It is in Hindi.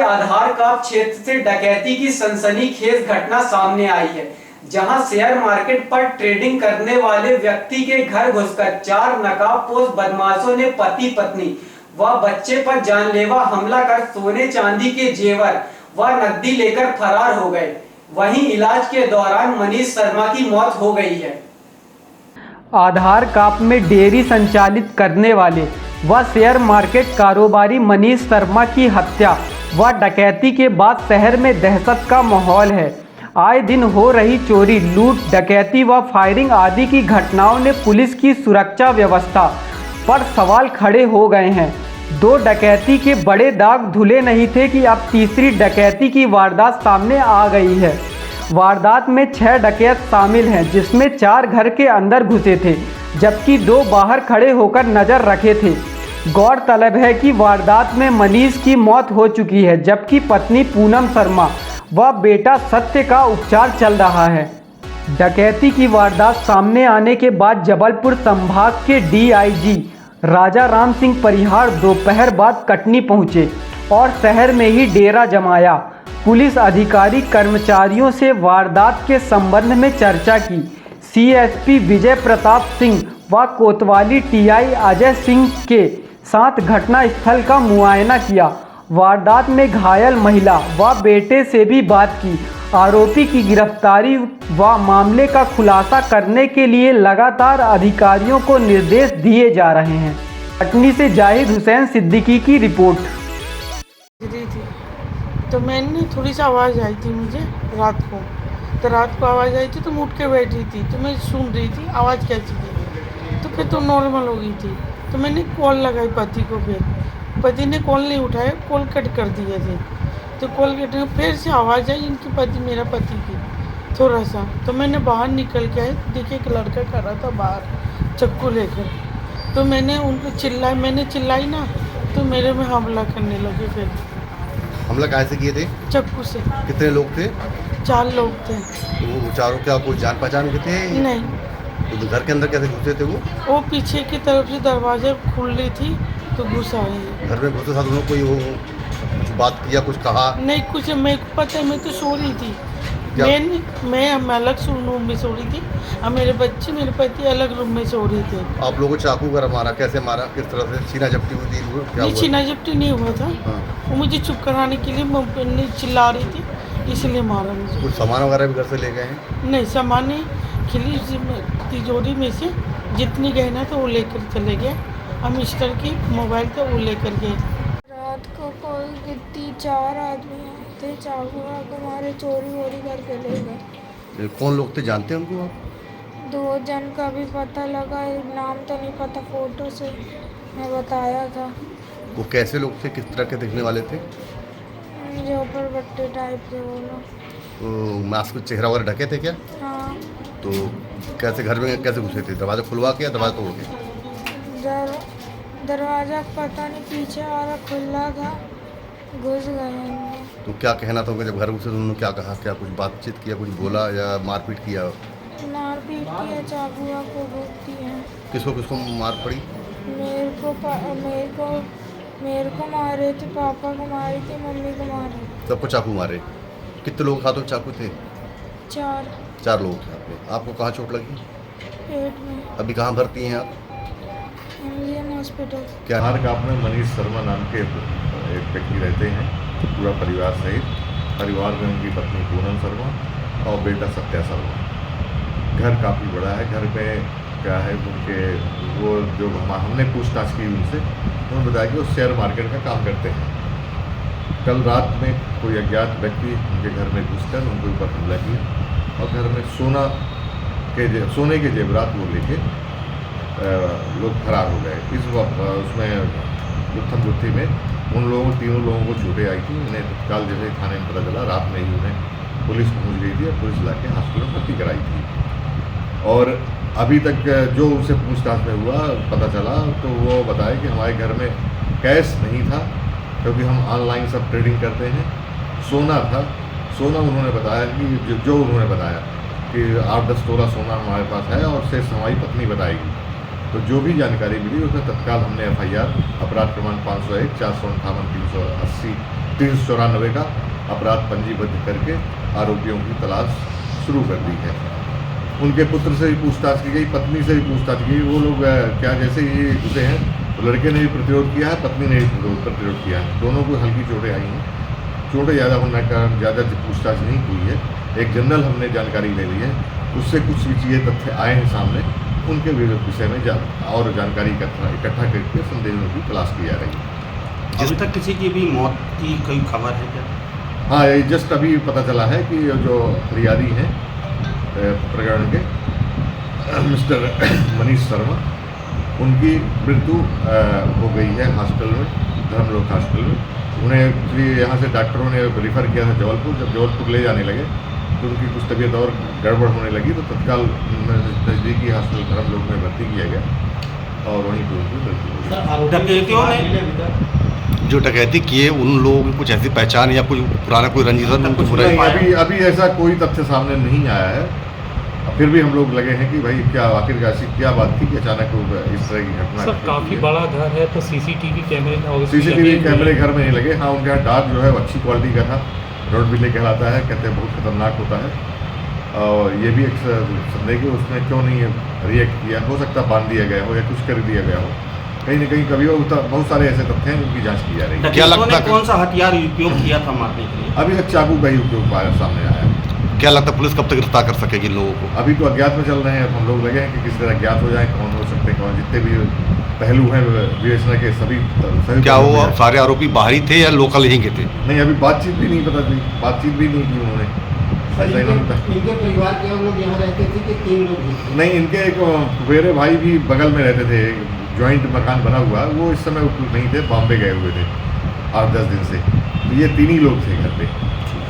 आधार कार्ड क्षेत्र से डकैती की सनसनीखेज घटना सामने आई है, जहां शेयर मार्केट पर ट्रेडिंग करने वाले व्यक्ति के घर घुसकर 4 नकाबपोश बदमाशों ने पति पत्नी व बच्चे पर जानलेवा हमला कर सोने चांदी के जेवर व नकदी लेकर फरार हो गए। वहीं इलाज के दौरान मनीष शर्मा की मौत हो गई है। आधार कार्ड में डेयरी संचालित करने वाले व शेयर मार्केट कारोबारी मनीष शर्मा की हत्या व डकैती के बाद शहर में दहशत का माहौल है। आए दिन हो रही चोरी, लूट, डकैती व फायरिंग आदि की घटनाओं ने पुलिस की सुरक्षा व्यवस्था पर सवाल खड़े हो गए हैं। 2 डकैती के बड़े दाग धुले नहीं थे कि अब तीसरी डकैती की वारदात सामने आ गई है। वारदात में 6 डकैत शामिल हैं, जिसमें 4 घर के अंदर घुसे थे जबकि 2 बाहर खड़े होकर नजर रखे थे। गौरतलब है कि वारदात में मनीष की मौत हो चुकी है, जबकि पत्नी पूनम शर्मा व बेटा सत्य का उपचार चल रहा है। डकैती की वारदात सामने आने के बाद जबलपुर संभाग के डीआईजी राजा राम सिंह परिहार दोपहर बाद कटनी पहुंचे और शहर में ही डेरा जमाया। पुलिस अधिकारी कर्मचारियों से वारदात के संबंध में चर्चा की। सीएसपी विजय प्रताप सिंह व कोतवाली टीआई अजय सिंह के साथ घटना स्थल का मुआयना किया। वारदात में घायल महिला व बेटे से भी बात की। आरोपी की गिरफ्तारी व मामले का खुलासा करने के लिए लगातार अधिकारियों को निर्देश दिए जा रहे हैं। कटनी से जाहिद हुसैन सिद्दीकी की रिपोर्ट। तो मैंने थोड़ी सी आवाज़ आई थी मुझे रात को आवाज़ आई थी तो मैं उठ के बैठी थी, तो मैं सुन रही थी आवाज़ कैसी थी, तो फिर तो नॉर्मल हो गई थी। तो मैंने कॉल लगाई पति को, फिर पति ने कॉल नहीं उठाया, कॉल कट कर दिए थे। तो कॉल कट फिर से आवाज़ आई इनकी पति, मेरा पति की थोड़ा सा। तो मैंने बाहर निकल के आई, देखिए एक लड़का खड़ा था बाहर चाकू लेकर। तो मैंने उनको चिल्लाई ना, तो मेरे में हमला करने लगे। फिर हमला कहाँ से किए थे? चाकू से। कितने लोग थे? 4 लोग थे। तो वो चारों क्या कोई जान पहचान के थे? नहीं। तो घर के अंदर कैसे घुसे थे वो पीछे की तरफ से दरवाजे खुल रही थी तो घुस आए। घर में घुसे साथ उन्होंने कोई वो कुछ बात किया, कुछ कहा? नहीं, कुछ मेरे को पता है, मैं तो सो रही थी। मैं अलग रूम में सो रही थी और मेरे बच्चे मेरे पति अलग रूम में सो रही थे। आप लोगों को चाकू कर मारा? कैसे मारा, किस तरह से? छीना झपटी हुई थी? नहीं, छीना झपटी नहीं हुआ था। हाँ। वो मुझे चुप कराने के लिए चिल्ला रही थी, इसलिए मारा मुझे। कुछ सामान वगैरह भी घर से ले गए हैं? नहीं, सामान नहीं, खिली तिजोरी में से जितनी गहना था वो लेकर चले गए और मिस्टर की मोबाइल था वो लेकर गए। रात को कोई 4 आदमी आए थे, चाकू हमारे चोरी वोरी करके ले गए। कौन लोग थे, जानते हैं उनको आप? 2 जन का भी पता लगा, नाम तो नहीं पता, फोटो से मैं बताया था। वो कैसे लोग थे, किस तरह के दिखने वाले थे? झोपड़पट्टी टाइप के वो लोग। तो मास्क चेहरा वगैरह ढके थे क्या? हाँ। तो कैसे घर में कैसे घुसे थे? दरवाजा खुलवा के या दरवाजा तोड़ के? दरवाजा पता नहीं, पीछे वाला खुला था, घुस गए। तो क्या कहना था उनका जब घर घुसे तो उन्होंने क्या कहा? क्या कुछ बातचीत किया, कुछ बोला या मारपीट किया? मारपीट किया, चाकुआ को रोकती है। किसको किसको मार पड़ी? मेरे को मारे थे, पापा को मारी थी, मम्मी को मारे। सबको चाकू मारे? कितने लोग हाथों में चाकू थे? 4 लोग थे। आपको कहाँ चोट लगी? पेट में। अभी कहाँ भर्ती हैं आप? MGM hospital. क्या? आधार कार्ड में मनीष शर्मा नाम के एक व्यक्ति रहते हैं, पूरा परिवार सहित। परिवार में उनकी पत्नी पूनम शर्मा और बेटा सत्या शर्मा। घर काफ़ी बड़ा है। घर में क्या है उनके, वो जो हमने पूछताछ की उनसे, उन्होंने बताया कि वो शेयर मार्केट का काम करते हैं। कल रात में कोई अज्ञात व्यक्ति उनके घर में घुसकर उनके ऊपर हमला किया और घर में सोने के जेवरात वो लेके लोग फरार हो गए। इस उसमें गुत्थम गुत्थी में उन 3 लोगों को चोटें आई थी। उन्हें तत्काल जैसे थाने में पता चला, रात में ही उन्हें पुलिस पहुंच गई थी और पुलिस लाके हॉस्पिटल में भर्ती कराई थी। और अभी तक जो उनसे पूछताछ में हुआ पता चला तो वो बताया कि हमारे घर में कैश नहीं था, क्योंकि हम ऑनलाइन सब ट्रेडिंग करते हैं। सोना था। सोना उन्होंने बताया कि जो उन्होंने बताया कि 8-10 तोला सोना हमारे पास है और शेष हमारी पत्नी बताएगी। तो जो भी जानकारी मिली उसमें तत्काल हमने FIR अपराध क्रमांक 501, 458, 380 394 का अपराध पंजीबद्ध करके आरोपियों की तलाश शुरू कर दी है। उनके पुत्र से भी पूछताछ की गई, पत्नी से भी पूछताछ की गई। वो लोग क्या जैसे ही घुसे हैं तो लड़के ने भी प्रतिरोध किया है, पत्नी ने भी प्रतिरोध किया है। दोनों को हल्की चोटें आई हैं। चोटें ज़्यादा होने का ज़्यादा पूछताछ नहीं हुई है। एक जनरल हमने जानकारी ले ली है, उससे कुछ भी चीज़ें तथ्य आए हैं सामने, उनके विषय में और जानकारी इकट्ठा करके संदेहों की तलाश की जा रही है। अभी तक किसी की भी मौत की कोई खबर है क्या? हाँ, ये जस्ट अभी पता चला है कि जो फरियादी हैं प्रकरण के मिस्टर मनीष शर्मा, उनकी मृत्यु हो गई है हॉस्पिटल में, धर्मलोक हॉस्पिटल में। उन्हें यहाँ से डॉक्टरों ने रिफ़र किया था जबलपुर। जब जबलपुर ले जाने लगे तो उनकी कुछ तबीयत और गड़बड़ होने लगी, तो तत्काल नज़दीकी हॉस्पिटल धर्मलोक में भर्ती किया गया और वहीं पर उनकी मृत्यु हो गई। डकैतियों ने जो डकैती किए उन लोगों की कुछ ऐसी पहचान या कुछ पुराना कोई रंजिश उनको बुरा नहीं, अभी ऐसा कोई तथ्य सामने नहीं आया है। फिर भी हम लोग लगे हैं कि भाई क्या आखिर ऐसी क्या बात थी कि अचानक इस तरह की घटना। सर काफ़ी बड़ा घर है तो सीसीटीवी कैमरे घर में नहीं लगे। हाँ, उनके यहाँ डाक जो है वो अच्छी क्वालिटी का था, रोड बिल्ले कहलाता है, कहते हैं बहुत खतरनाक होता है। और ये भी एक संदेह कि उसने क्यों नहीं रिएक्ट किया, हो सकता बांध दिया गया हो या कुछ कर दिया गया हो, कहीं न कहीं कभी बहुत सारे ऐसे तथ्य हैं जिनकी जांच की जा रही है। क्या लगता है कौन सा हथियार उपयोग किया था मारने के लिए? अभी तक चाकू का ही उपयोग सामने आया है। क्या लगता है पुलिस कब तक गिरफ्तार कर सकेगी इन लोगों को? अभी तो अज्ञात में चल रहे हैं। हम लोग लगे हैं कि किस तरह ज्ञात हो जाए कौन हो सकते हैं, कौन जितने भी पहलू हैं विवेचना के सभी क्या वो सारे आरोपी बाहरी थे या लोकल यहीं के थे? नहीं, अभी बातचीत भी नहीं पता चली, बातचीत भी नहीं की उन्होंने। इनके परिवार के लोग यहाँ रहते थे कि 3 लोग ही थे? नहीं, इनके एक मेरे भाई भी बगल में रहते थे, जॉइंट मकान बना हुआ, वो इस समय नहीं थे, बॉम्बे गए हुए थे 8-10 दिन से। तो ये 3 ही लोग थे।